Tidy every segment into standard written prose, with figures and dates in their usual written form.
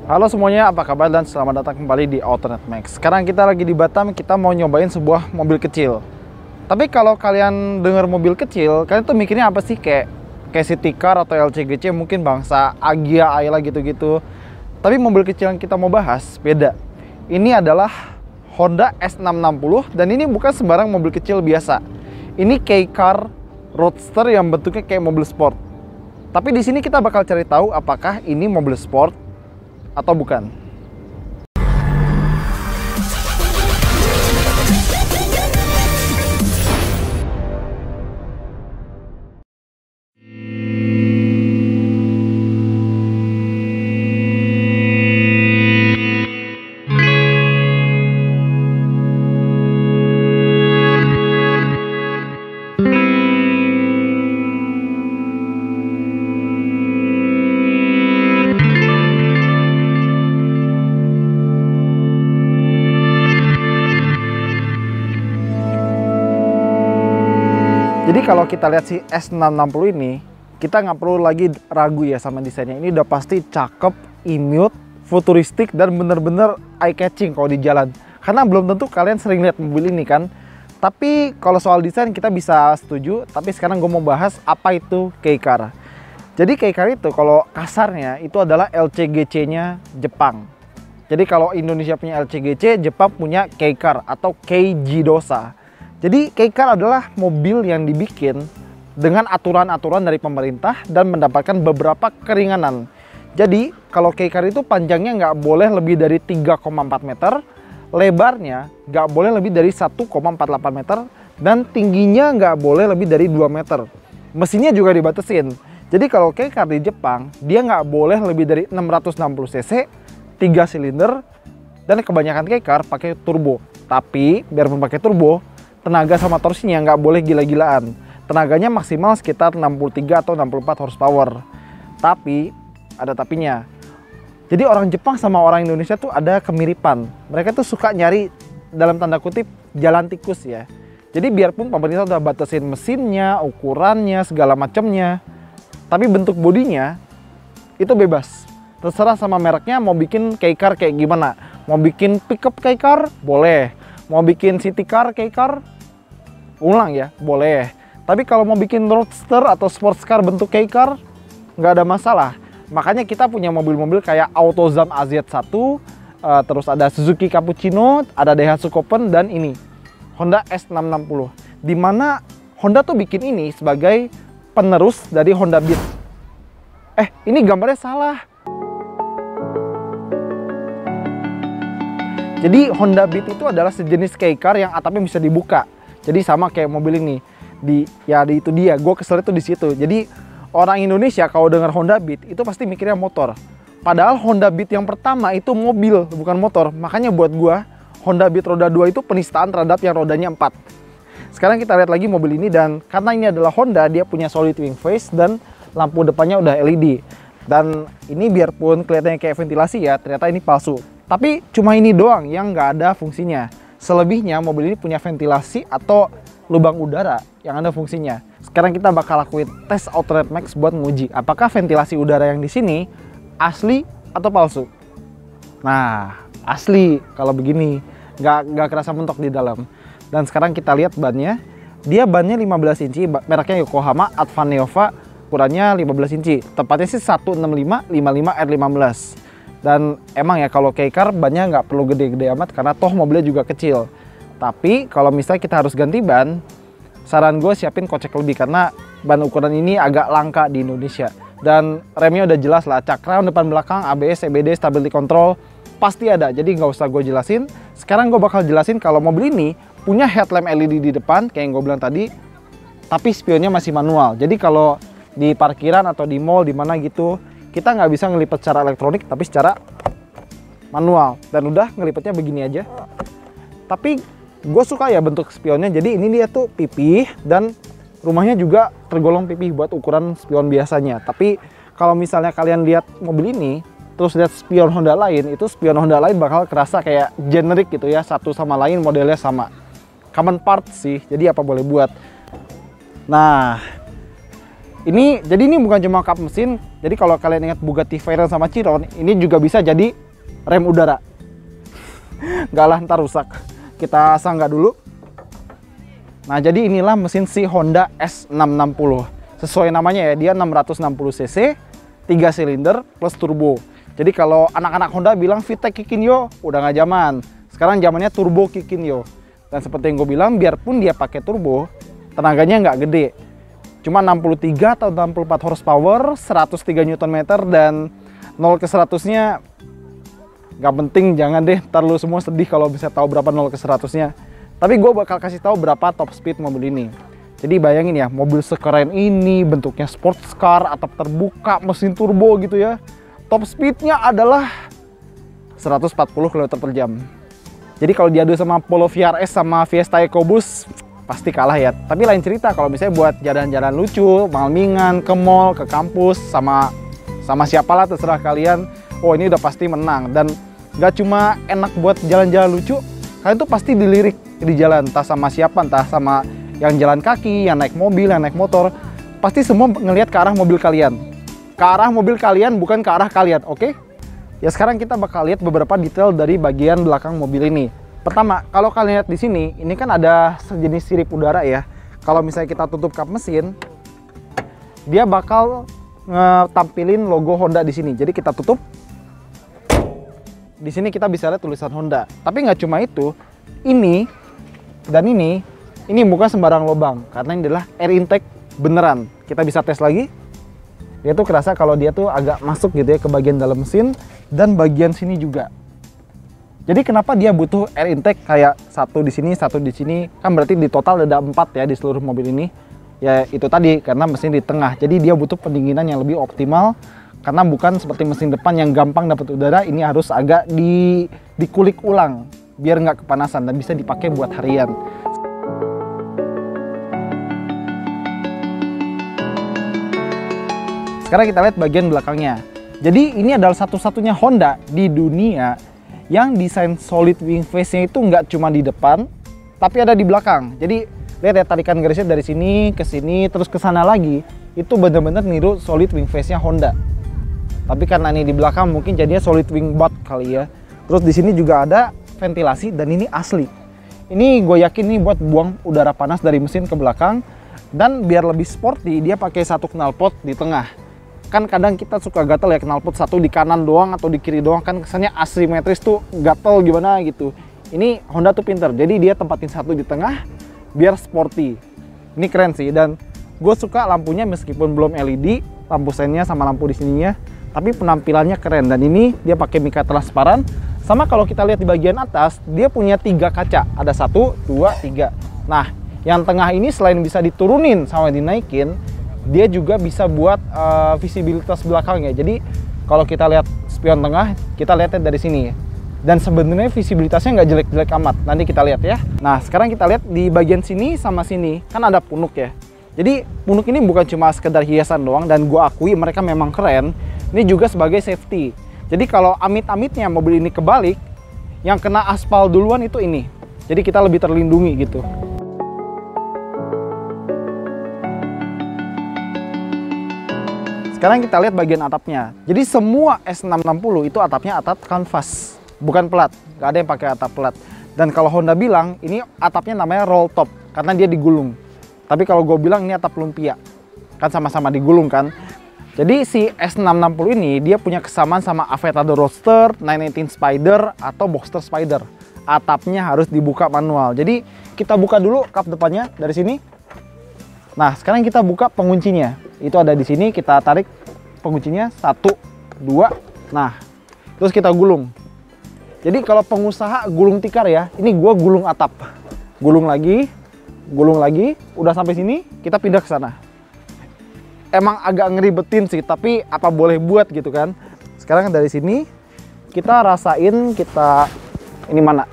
Halo semuanya, apa kabar dan selamat datang kembali di Autonet Max. Sekarang kita lagi di Batam, kita mau nyobain sebuah mobil kecil. Tapi kalau kalian dengar mobil kecil, kalian tuh mikirnya apa sih? Kayak city car atau LCGC, mungkin bangsa Agya, Ayla gitu-gitu. Tapi mobil kecil yang kita mau bahas beda. Ini adalah Honda S660 dan ini bukan sembarang mobil kecil biasa. Ini K-Car Roadster yang bentuknya kayak mobil sport. Tapi di sini kita bakal cari tahu apakah ini mobil sport atau bukan. Jadi kalau kita lihat si S660 ini, kita nggak perlu lagi ragu ya sama desainnya. Ini udah pasti cakep, imut, futuristik, dan bener-bener eye-catching kalau di jalan. Karena belum tentu kalian sering lihat mobil ini kan. Tapi kalau soal desain kita bisa setuju, tapi sekarang gue mau bahas apa itu K-Car. Jadi K-Car itu kalau kasarnya itu adalah LCGC-nya Jepang. Jadi kalau Indonesia punya LCGC, Jepang punya K-Car atau Keiji Dosa. Jadi K-Car adalah mobil yang dibikin dengan aturan-aturan dari pemerintah dan mendapatkan beberapa keringanan. Jadi kalau K-Car itu panjangnya nggak boleh lebih dari 3,4 meter, lebarnya nggak boleh lebih dari 1,48 meter, dan tingginya nggak boleh lebih dari 2 meter. Mesinnya juga dibatasin. Jadi kalau K-Car di Jepang, dia nggak boleh lebih dari 660 cc, 3 silinder, dan kebanyakan K-Car pakai turbo. Tapi biarpun pakai turbo, tenaga sama torsinya nggak boleh gila-gilaan. Tenaganya maksimal sekitar 63 atau 64 horsepower. Tapi, ada tapinya. Jadi orang Jepang sama orang Indonesia tuh ada kemiripan. Mereka tuh suka nyari, dalam tanda kutip, jalan tikus ya. Jadi biarpun pemerintah udah batasin mesinnya, ukurannya, segala macamnya, tapi bentuk bodinya itu bebas. Terserah sama mereknya mau bikin K-Car kayak gimana. Mau bikin pickup K-Car, boleh. Mau bikin city car, K-Car, ulang ya, boleh. Tapi kalau mau bikin roadster atau sports car bentuk K-Car, nggak ada masalah. Makanya kita punya mobil-mobil kayak AutoZone AZ1, terus ada Suzuki Cappuccino, ada Daihatsu Copen, dan ini Honda S660. Dimana Honda tuh bikin ini sebagai penerus dari Honda Beat. Ini gambarnya salah. Jadi Honda Beat itu adalah sejenis K-Car yang atapnya bisa dibuka. Jadi sama kayak mobil ini. Itu dia. Gue kesel itu di situ. Jadi orang Indonesia kalau dengar Honda Beat itu pasti mikirnya motor. Padahal Honda Beat yang pertama itu mobil, bukan motor. Makanya buat gue Honda Beat roda 2 itu penistaan terhadap yang rodanya 4. Sekarang kita lihat lagi mobil ini, dan karena ini adalah Honda, dia punya solid wing face dan lampu depannya udah LED. Dan ini biarpun kelihatannya kayak ventilasi ya, ternyata ini palsu. Tapi cuma ini doang yang nggak ada fungsinya. Selebihnya mobil ini punya ventilasi atau lubang udara yang ada fungsinya. Sekarang kita bakal lakuin tes Autonet Max buat nguji apakah ventilasi udara yang di sini asli atau palsu. Nah, asli kalau begini, nggak kerasa mentok di dalam. Dan sekarang kita lihat bannya. Dia bannya 15 inci, mereknya Yokohama Advan Neova, ukurannya 15 inci. Tepatnya sih 165 55 R15. Dan emang ya kalau K-Car bannya nggak perlu gede-gede amat karena toh mobilnya juga kecil. Tapi kalau misalnya kita harus ganti ban, saran gue siapin kocek lebih karena ban ukuran ini agak langka di Indonesia. Dan remnya udah jelas lah, cakram depan belakang, ABS, CBD, stability control pasti ada. Jadi nggak usah gue jelasin. Sekarang gue bakal jelasin kalau mobil ini punya headlamp LED di depan kayak yang gue bilang tadi, tapi spionnya masih manual. Jadi kalau di parkiran atau di mall di mana gitu, kita nggak bisa ngelipet secara elektronik, tapi secara manual. Dan udah ngelipetnya begini aja. Tapi gue suka ya bentuk spionnya. Jadi ini dia tuh pipih, dan rumahnya juga tergolong pipih buat ukuran spion biasanya. Tapi kalau misalnya kalian lihat mobil ini, terus lihat spion Honda lain, itu spion Honda lain bakal kerasa kayak generik gitu ya. Satu sama lain modelnya sama. Common part sih, jadi apa boleh buat. Nah, Jadi ini bukan cuma kap mesin. Jadi kalau kalian ingat Bugatti Veyron sama Chiron, ini juga bisa jadi rem udara. Nggak lah, ntar rusak. Kita sanggah dulu. Nah, jadi inilah mesin si Honda S660. Sesuai namanya ya, dia 660 cc, 3 silinder plus turbo. Jadi kalau anak-anak Honda bilang VTEC Kikinyo, udah nggak zaman. Sekarang zamannya turbo Kikinyo. Dan seperti yang gue bilang, biarpun dia pakai turbo, tenaganya nggak gede. Cuma 63 atau 64 horsepower, 103 Nm, dan 0 ke 100-nya nggak penting, jangan deh, ntar lu semua sedih kalau bisa tahu berapa 0 ke 100-nya. Tapi gue bakal kasih tahu berapa top speed mobil ini. Jadi bayangin ya, mobil sekeren ini, bentuknya sports car, atap terbuka, mesin turbo gitu ya. Top speednya adalah 140 km/jam. Jadi kalau diadu sama Polo VRS sama Fiesta EcoBoost, pasti kalah ya. Tapi lain cerita kalau misalnya buat jalan-jalan lucu, malmingan, ke mall, ke kampus, sama siapalah terserah kalian. Oh, ini udah pasti menang. Dan gak cuma enak buat jalan-jalan lucu, kalian tuh pasti dilirik di jalan, entah sama siapa, entah sama yang jalan kaki, yang naik mobil, yang naik motor. Pasti semua ngelihat ke arah mobil kalian. Ke arah mobil kalian, bukan ke arah kalian, oke? Ya sekarang kita bakal lihat beberapa detail dari bagian belakang mobil ini. Pertama, kalau kalian lihat di sini, ini kan ada sejenis sirip udara ya. Kalau misalnya kita tutup kap mesin, dia bakal tampilin logo Honda di sini. Jadi kita tutup. Di sini kita bisa lihat tulisan Honda. Tapi nggak cuma itu, ini dan ini bukan sembarang lubang, karena ini adalah air intake beneran. Kita bisa tes lagi. Dia tuh kerasa kalau dia tuh agak masuk gitu ya ke bagian dalam mesin dan bagian sini juga. Jadi kenapa dia butuh air intake kayak satu di sini, satu di sini? Kan berarti di total ada 4 ya di seluruh mobil ini. Ya itu tadi, karena mesin di tengah. Jadi dia butuh pendinginan yang lebih optimal. Karena bukan seperti mesin depan yang gampang dapat udara, ini harus agak dikulik ulang biar nggak kepanasan dan bisa dipakai buat harian. Sekarang kita lihat bagian belakangnya. Jadi ini adalah satu-satunya Honda di dunia yang desain solid wing face-nya itu nggak cuma di depan, tapi ada di belakang. Jadi lihat ya, tarikan garisnya dari sini ke sini terus ke sana lagi, itu bener-bener niru solid wing face-nya Honda. Tapi karena ini di belakang mungkin jadinya solid wing butt kali ya. Terus di sini juga ada ventilasi dan ini asli. Ini gue yakin nih buat buang udara panas dari mesin ke belakang. Dan biar lebih sporty, dia pakai satu knalpot di tengah. Kan kadang kita suka gatel ya, knalpot satu di kanan doang atau di kiri doang, kan kesannya asimetris tuh, gatel gimana gitu. Ini Honda tuh pinter, jadi dia tempatin satu di tengah biar sporty. Ini keren sih, dan gue suka lampunya meskipun belum LED, lampu sennya sama lampu di sininya, tapi penampilannya keren. Dan ini dia pakai mika transparan. Sama kalau kita lihat di bagian atas, dia punya 3 kaca, ada 1, 2, 3. Nah, yang tengah ini selain bisa diturunin sama dinaikin, dia juga bisa buat visibilitas belakangnya. Jadi kalau kita lihat spion tengah, kita lihatnya dari sini. Dan sebenarnya visibilitasnya nggak jelek-jelek amat. Nanti kita lihat ya. Nah, sekarang kita lihat di bagian sini sama sini, kan ada punuk ya. Jadi punuk ini bukan cuma sekedar hiasan doang, dan gue akui mereka memang keren. Ini juga sebagai safety. Jadi kalau amit-amitnya mobil ini kebalik, yang kena aspal duluan itu ini. Jadi kita lebih terlindungi gitu. Sekarang kita lihat bagian atapnya. Jadi semua S660 itu atapnya atap kanvas, bukan pelat. Gak ada yang pakai atap pelat. Dan kalau Honda bilang ini atapnya namanya roll top karena dia digulung. Tapi kalau gue bilang ini atap lumpia, kan sama-sama digulung kan. Jadi si S660 ini dia punya kesamaan sama Aventador Roadster, 918 Spider atau Boxster Spider. Atapnya harus dibuka manual. Jadi kita buka dulu kap depannya dari sini. Nah, sekarang kita buka penguncinya. Itu ada di sini, kita tarik penguncinya 1, 2. Nah, terus kita gulung. Jadi kalau pengusaha gulung tikar ya, ini gua gulung atap. Gulung lagi, udah sampai sini, kita pindah ke sana. Emang agak ngeribetin sih, tapi apa boleh buat gitu kan. Sekarang dari sini kita rasain, ini mana?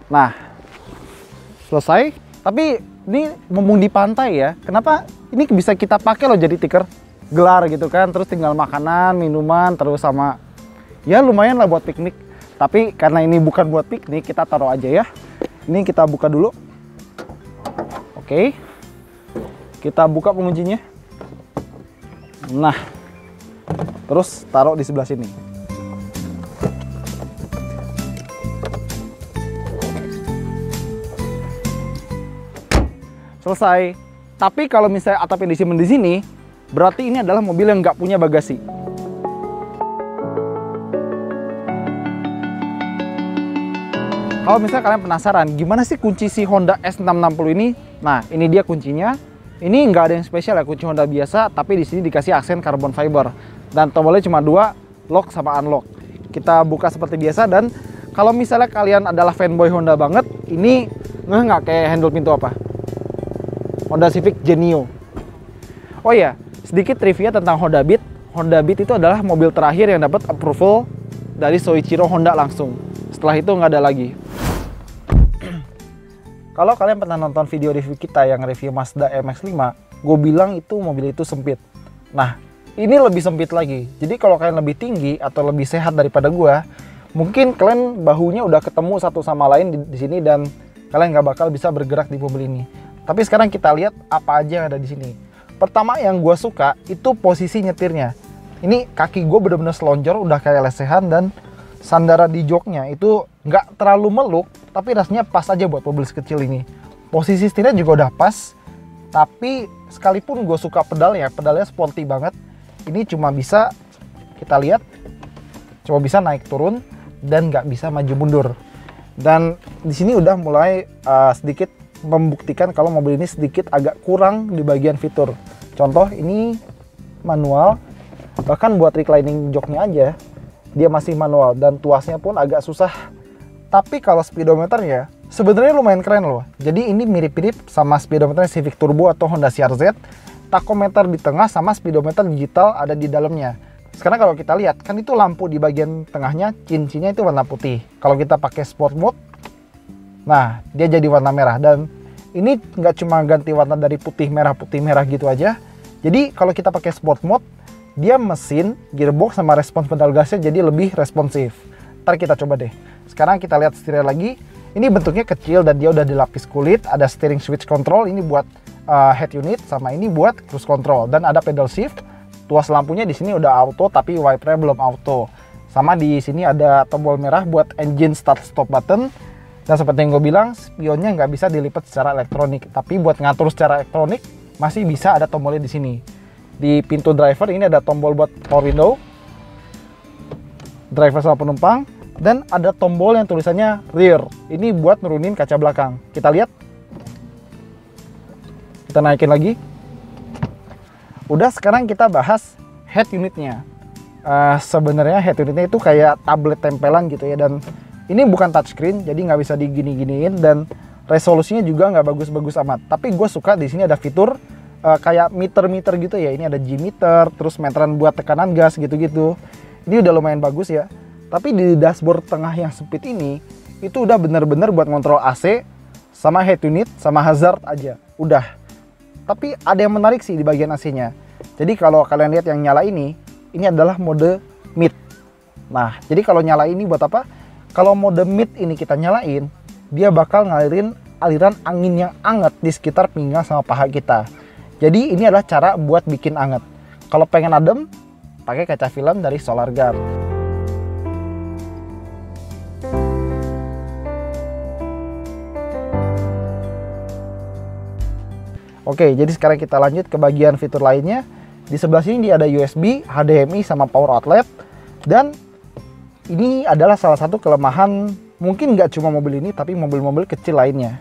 Nah, selesai. Tapi ini mumpung di pantai ya, kenapa ini bisa kita pakai loh jadi tikar gelar gitu kan. Terus tinggal makanan, minuman, terus sama ya lumayan lah buat piknik. Tapi karena ini bukan buat piknik, kita taruh aja ya. Ini kita buka dulu. Oke. Kita buka penguncinya. Nah, terus taruh di sebelah sini. Selesai. Tapi kalau misalnya atapnya disimpan di sini, berarti ini adalah mobil yang nggak punya bagasi. Kalau misalnya kalian penasaran, gimana sih kunci si Honda S660 ini? Nah, ini dia kuncinya. Ini nggak ada yang spesial ya, kunci Honda biasa, tapi di sini dikasih aksen carbon fiber. Dan tombolnya cuma 2, lock sama unlock. Kita buka seperti biasa, dan kalau misalnya kalian adalah fanboy Honda banget, ini nggak kayak handle pintu apa? Honda Civic Genio. Oh iya, sedikit trivia tentang Honda Beat. Honda Beat itu adalah mobil terakhir yang dapat approval dari Soichiro Honda langsung. Setelah itu nggak ada lagi. Kalau kalian pernah nonton video review kita yang review Mazda MX-5, gue bilang itu mobil itu sempit. Nah, ini lebih sempit lagi. Jadi kalau kalian lebih tinggi atau lebih sehat daripada gue, mungkin kalian bahunya udah ketemu satu sama lain di sini dan kalian nggak bakal bisa bergerak di mobil ini. Tapi sekarang kita lihat apa aja yang ada di sini. Pertama yang gue suka itu posisi nyetirnya. Ini kaki gue bener-bener selonjor, udah kayak lesehan, dan sandara di joknya itu nggak terlalu meluk, tapi rasanya pas aja buat mobil sekecil ini. Posisi setirnya juga udah pas, tapi sekalipun gue suka pedalnya sporty banget. Ini cuma bisa, kita lihat, cuma bisa naik turun dan nggak bisa maju mundur. Dan di sini udah mulai sedikit membuktikan kalau mobil ini sedikit agak kurang di bagian fitur. Contoh, ini manual, bahkan buat reclining joknya aja dia masih manual, dan tuasnya pun agak susah. Tapi kalau speedometernya sebenarnya lumayan keren loh. Jadi ini mirip-mirip sama speedometer Civic Turbo atau Honda CR-Z. Tachometer di tengah sama speedometer digital ada di dalamnya. Sekarang kalau kita lihat, kan itu lampu di bagian tengahnya, cincinnya itu warna putih. Kalau kita pakai sport mode, nah dia jadi warna merah. Dan ini nggak cuma ganti warna dari putih merah gitu aja. Jadi kalau kita pakai sport mode, dia mesin, gearbox, sama respons pedal gasnya jadi lebih responsif. Ntar kita coba deh. Sekarang kita lihat setirnya lagi. Ini bentuknya kecil dan dia udah dilapis kulit. Ada steering switch control, ini buat head unit, sama ini buat cruise control. Dan ada pedal shift. Tuas lampunya di sini udah auto, tapi wipernya belum auto. Sama di sini ada tombol merah buat engine start stop button. Dan seperti yang gue bilang, spionnya nggak bisa dilipat secara elektronik. Tapi buat ngatur secara elektronik, masih bisa ada tombolnya di sini. Di pintu driver ini ada tombol buat power window, driver sama penumpang, dan ada tombol yang tulisannya rear. Ini buat nurunin kaca belakang. Kita lihat. Kita naikin lagi. Udah, sekarang kita bahas head unitnya. Sebenarnya head unitnya itu kayak tablet tempelan gitu ya, dan ini bukan touchscreen, jadi nggak bisa digini-giniin, dan resolusinya juga nggak bagus-bagus amat. Tapi gue suka di sini ada fitur kayak meter-meter gitu ya. Ini ada G-meter, terus meteran buat tekanan gas gitu-gitu. Ini udah lumayan bagus ya. Tapi di dashboard tengah yang sempit ini, itu udah bener-bener buat ngontrol AC, sama head unit, sama hazard aja. Udah. Tapi ada yang menarik sih di bagian AC-nya. Jadi kalau kalian lihat yang nyala ini adalah mode mid. Nah, jadi kalau nyala ini buat apa? Kalau mode mid ini kita nyalain, dia bakal ngalirin aliran angin yang anget di sekitar pinggang sama paha kita. Jadi ini adalah cara buat bikin anget. Kalau pengen adem, pakai kaca film dari Solar Guard. Oke, jadi sekarang kita lanjut ke bagian fitur lainnya. Di sebelah sini dia ada USB, HDMI, sama power outlet. Dan ini adalah salah satu kelemahan, mungkin nggak cuma mobil ini, tapi mobil-mobil kecil lainnya.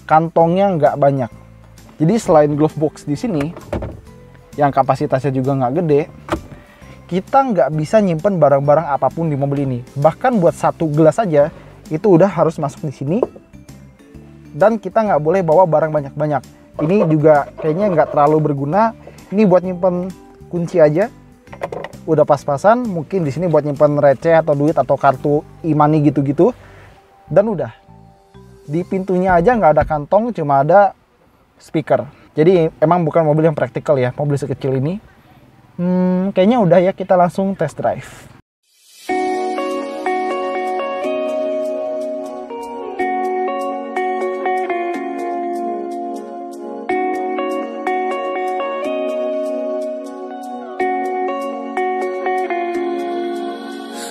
Kantongnya nggak banyak. Jadi selain glove box di sini, yang kapasitasnya juga nggak gede, kita nggak bisa nyimpen barang-barang apapun di mobil ini. Bahkan buat satu gelas aja, itu udah harus masuk di sini. Dan kita nggak boleh bawa barang banyak-banyak. Ini juga kayaknya nggak terlalu berguna. Ini buat nyimpen kunci aja. Udah pas-pasan. Mungkin di sini buat nyimpen receh atau duit atau kartu e-money gitu-gitu. Dan udah. Di pintunya aja nggak ada kantong, cuma ada speaker. Jadi emang bukan mobil yang praktikal ya, mobil sekecil ini. Kayaknya udah ya, kita langsung test drive.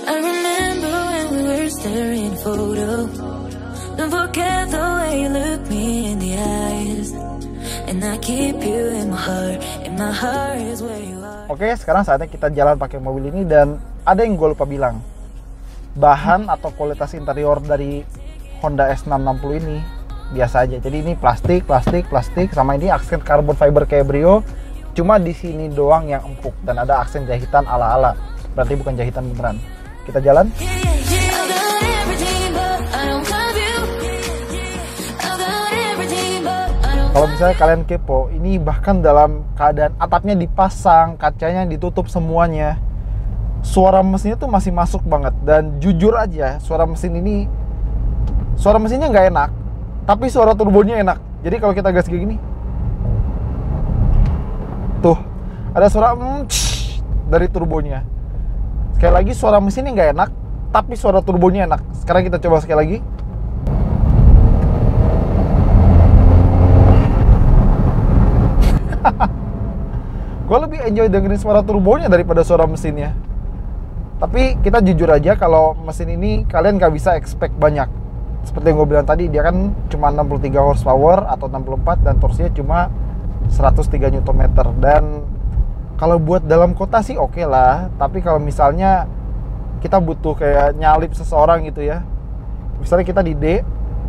I remember when we were staring photos. Don't forget the way you look me in the eyes. And I keep you in my heart is where you are. Oke, sekarang saatnya kita jalan pakai mobil ini, dan ada yang gue lupa bilang. Bahan atau kualitas interior dari Honda S660 ini biasa aja. Jadi ini plastik, sama ini aksen carbon fiber kayak Brio. Cuma di sini doang yang empuk dan ada aksen jahitan ala-ala. Berarti bukan jahitan beneran. Kita jalan. Kalau misalnya kalian kepo, ini bahkan dalam keadaan atapnya dipasang, kacanya ditutup semuanya, suara mesinnya tuh masih masuk banget. Dan jujur aja, suara mesinnya nggak enak, tapi suara turbonya enak. Jadi kalau kita gas kayak gini, tuh ada suara dari turbonya. Sekali lagi, suara mesinnya nggak enak, tapi suara turbonya enak. Sekarang kita coba sekali lagi. Gue lebih enjoy dengerin suara turbonya daripada suara mesinnya. Tapi kita jujur aja, kalau mesin ini kalian gak bisa expect banyak. Seperti yang gue bilang tadi, dia kan cuma 63 horsepower atau 64, dan torsinya cuma 103 Nm. Dan kalau buat dalam kota sih oke lah. Tapi kalau misalnya kita butuh kayak nyalip seseorang gitu ya, misalnya kita di D,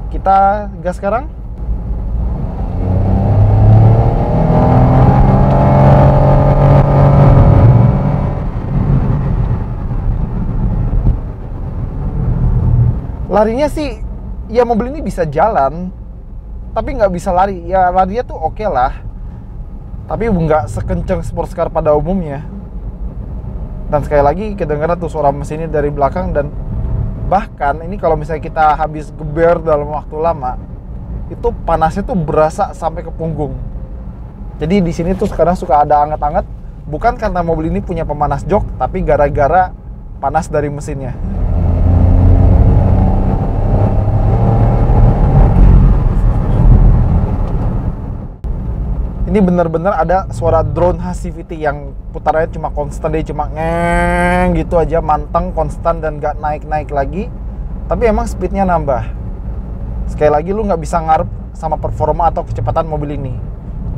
kita gas sekarang. Larinya sih, ya mobil ini bisa jalan, tapi nggak bisa lari. Ya larinya tuh oke lah, tapi nggak sekencang sports car pada umumnya. Dan sekali lagi kedengaran tuh suara mesinnya dari belakang. Dan bahkan ini kalau misalnya kita habis geber dalam waktu lama, itu panasnya tuh berasa sampai ke punggung. Jadi di sini tuh sekarang suka ada anget-anget, bukan karena mobil ini punya pemanas jok, tapi gara-gara panas dari mesinnya. Ini benar-benar ada suara drone khas CVT yang putarannya cuma konstan, dia cuma ngeng gitu aja, manteng, konstan, dan gak naik-naik lagi. Tapi emang speednya nambah. Sekali lagi, lu nggak bisa ngarep sama performa atau kecepatan mobil ini.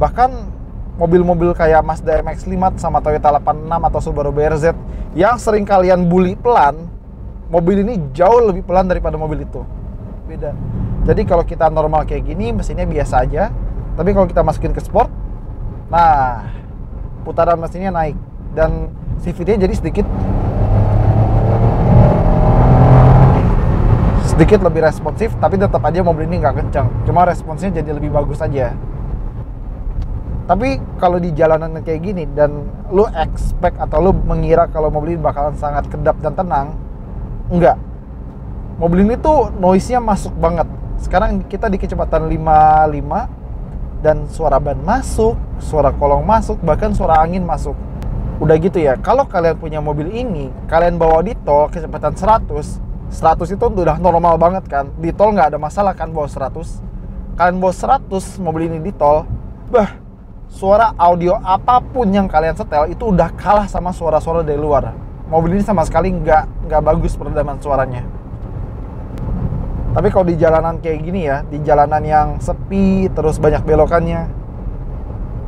Bahkan mobil-mobil kayak Mazda MX-5 sama Toyota 86 atau Subaru BRZ yang sering kalian bully pelan, mobil ini jauh lebih pelan daripada mobil itu. Beda. Jadi kalau kita normal kayak gini, mesinnya biasa aja. Tapi kalau kita masukin ke sport, nah putaran mesinnya naik dan CVT-nya jadi sedikit lebih responsif. Tapi tetap aja mobil ini nggak kencang, cuma responsnya jadi lebih bagus aja. Tapi kalau di jalanan kayak gini dan lu expect atau lu mengira kalau mobil ini bakalan sangat kedap dan tenang, enggak. Mobil ini tuh noise-nya masuk banget. Sekarang kita di kecepatan 55, dan suara ban masuk, suara kolong masuk, bahkan suara angin masuk. Udah gitu ya, kalau kalian punya mobil ini, kalian bawa di tol kecepatan 100 itu udah normal banget kan. Di tol nggak ada masalah kan bawa 100. Kalian bawa 100 mobil ini di tol, suara audio apapun yang kalian setel itu udah kalah sama suara-suara dari luar. Mobil ini sama sekali nggak bagus peredaman suaranya. Tapi kalau di jalanan kayak gini ya, di jalanan yang sepi, terus banyak belokannya,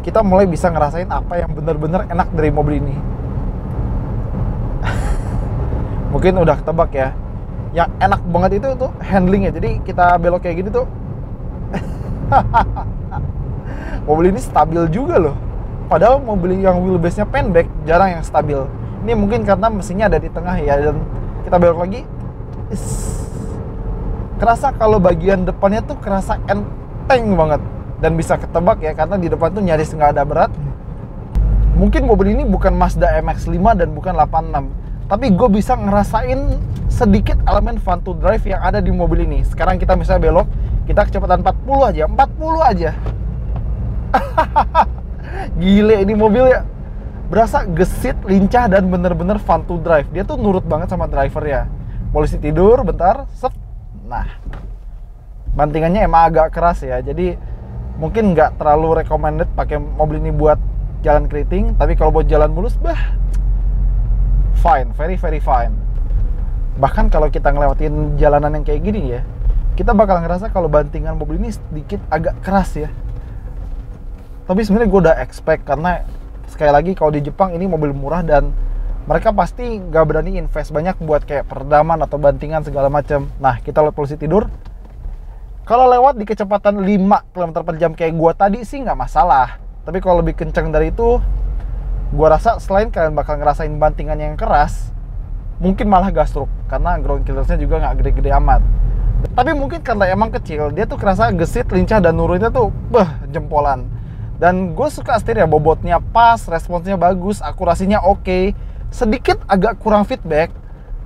kita mulai bisa ngerasain apa yang benar-benar enak dari mobil ini. Mungkin udah ketebak ya. Yang enak banget itu tuh handlingnya. Jadi kita belok kayak gini tuh, mobil ini stabil juga loh. Padahal mobil yang wheelbase-nya pendek, jarang yang stabil. Ini mungkin karena mesinnya ada di tengah ya. Dan kita belok lagi, kerasa kalau bagian depannya tuh kerasa enteng banget. Dan bisa ketebak ya, karena di depan tuh nyaris nggak ada berat. Mungkin mobil ini bukan Mazda MX-5 dan bukan 86, tapi gue bisa ngerasain sedikit elemen fun to drive yang ada di mobil ini. Sekarang kita misalnya belok, kita kecepatan 40 aja. Gile, ini mobil ya berasa gesit, lincah, dan bener-bener fun to drive. Dia tuh nurut banget sama driver ya. Polisi tidur bentar, set. Nah, bantingannya emang agak keras ya, jadi mungkin nggak terlalu recommended pakai mobil ini buat jalan keriting. Tapi kalau buat jalan mulus, fine, very very fine. Bahkan kalau kita ngelewatin jalanan yang kayak gini ya, kita bakal ngerasa kalau bantingan mobil ini sedikit agak keras ya. Tapi sebenarnya gue udah expect, karena sekali lagi kalau di Jepang ini mobil murah dan mereka pasti nggak berani invest banyak buat kayak peredaman atau bantingan segala macam. Nah, kita lihat polisi tidur. Kalau lewat di kecepatan 5 km per jam kayak gua tadi sih nggak masalah. Tapi kalau lebih kencang dari itu, gua rasa selain kalian bakal ngerasain bantingan yang keras, mungkin malah gasruk, karena ground clearance-nya juga nggak gede-gede amat. Tapi mungkin karena emang kecil, dia tuh kerasa gesit, lincah, dan nurunnya tuh jempolan. Dan gue suka setirnya, bobotnya pas, responsnya bagus, akurasinya oke. Sedikit agak kurang feedback,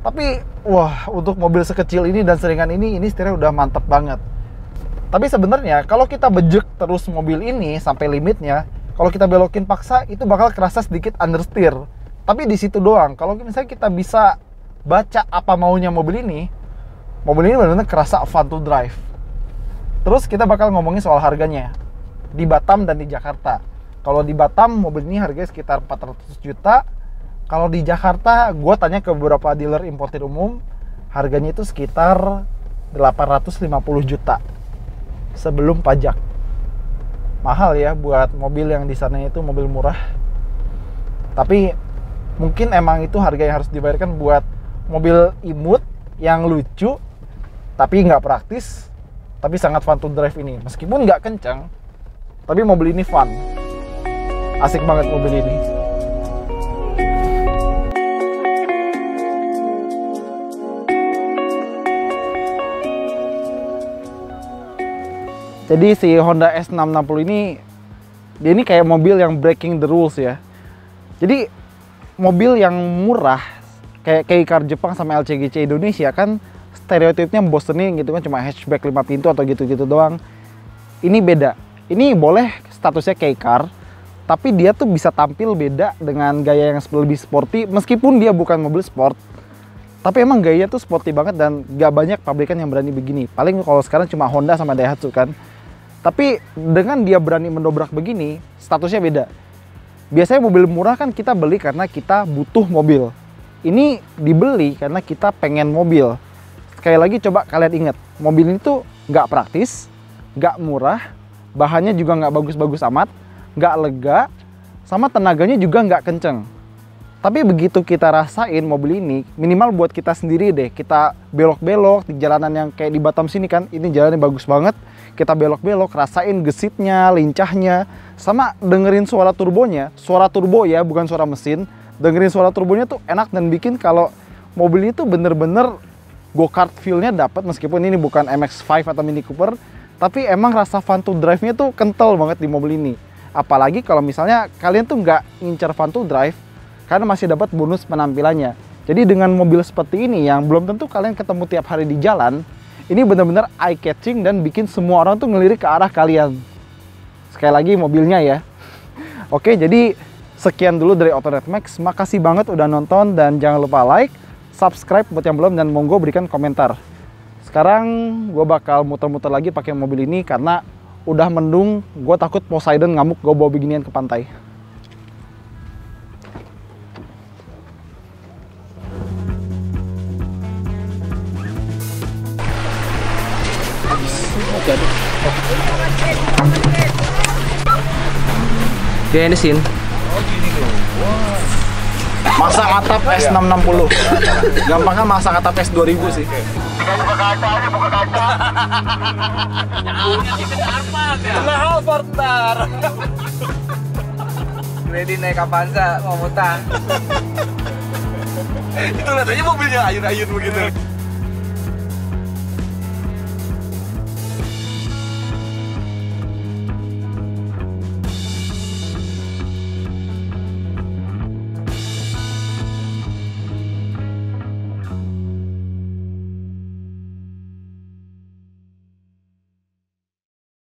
tapi wah, untuk mobil sekecil ini dan seringan ini setirnya udah mantep banget. Tapi sebenarnya kalau kita bejek terus mobil ini sampai limitnya, kalau kita belokin paksa itu bakal kerasa sedikit understeer. Tapi di situ doang. Kalau misalnya kita bisa baca apa maunya mobil ini benar-benar kerasa fun to drive. Terus kita bakal ngomongin soal harganya di Batam dan di Jakarta. Kalau di Batam mobil ini harganya sekitar 400 juta. Kalau di Jakarta, gue tanya ke beberapa dealer importir umum, harganya itu sekitar 850 juta sebelum pajak. Mahal ya buat mobil yang di sana itu mobil murah. Tapi mungkin emang itu harga yang harus dibayarkan buat mobil imut yang lucu, tapi nggak praktis, tapi sangat fun to drive ini. Meskipun nggak kencang, tapi mobil ini fun. Asik banget mobil ini. Jadi si Honda S660 ini, dia ini kayak mobil yang breaking the rules ya. Jadi mobil yang murah kayak car Jepang sama LCGC Indonesia kan stereotipnya bosening gitu kan, cuma hatchback 5 pintu atau gitu-gitu doang. Ini beda. Ini boleh statusnya kayak car, tapi dia tuh bisa tampil beda dengan gaya yang lebih sporty, meskipun dia bukan mobil sport. Tapi emang gayanya tuh sporty banget dan gak banyak pabrikan yang berani begini. Paling kalau sekarang cuma Honda sama Daihatsu kan. Tapi dengan dia berani mendobrak begini, statusnya beda. Biasanya mobil murah kan kita beli karena kita butuh mobil. Ini dibeli karena kita pengen mobil. Sekali lagi coba kalian ingat, mobil ini tuh nggak praktis, nggak murah, bahannya juga nggak bagus-bagus amat, nggak lega, sama tenaganya juga nggak kenceng. Tapi begitu kita rasain mobil ini, minimal buat kita sendiri deh, kita belok-belok di jalanan yang kayak di Batam sini kan, ini jalannya bagus banget. Kita belok-belok, rasain gesitnya, lincahnya, sama dengerin suara turbonya. Suara turbo ya, bukan suara mesin. Dengerin suara turbonya tuh enak dan bikin kalau mobil ini tuh bener-bener go-kart feel-nya dapat, meskipun ini bukan MX-5 atau Mini Cooper, tapi emang rasa fun to drive-nya tuh kental banget di mobil ini. Apalagi kalau misalnya kalian tuh nggak ngincer fun to drive, karena masih dapat bonus penampilannya. Jadi dengan mobil seperti ini yang belum tentu kalian ketemu tiap hari di jalan, ini benar-benar eye-catching dan bikin semua orang tuh ngelirik ke arah kalian. Sekali lagi mobilnya ya. Oke, jadi sekian dulu dari Autonet Max. Makasih banget udah nonton dan jangan lupa like, subscribe buat yang belum, dan monggo berikan komentar. Sekarang gue bakal muter-muter lagi pakai mobil ini karena udah mendung. Gue takut Poseidon ngamuk gue bawa beginian ke pantai. Benesin. Masang atap S660. Gampangnya masang atap S2000 sih. Buka kaca aja, buka kaca. Mahal Fortar. Ready naik Avanza mau mutar. Itu lihat aja mobilnya ayun-ayun begitu.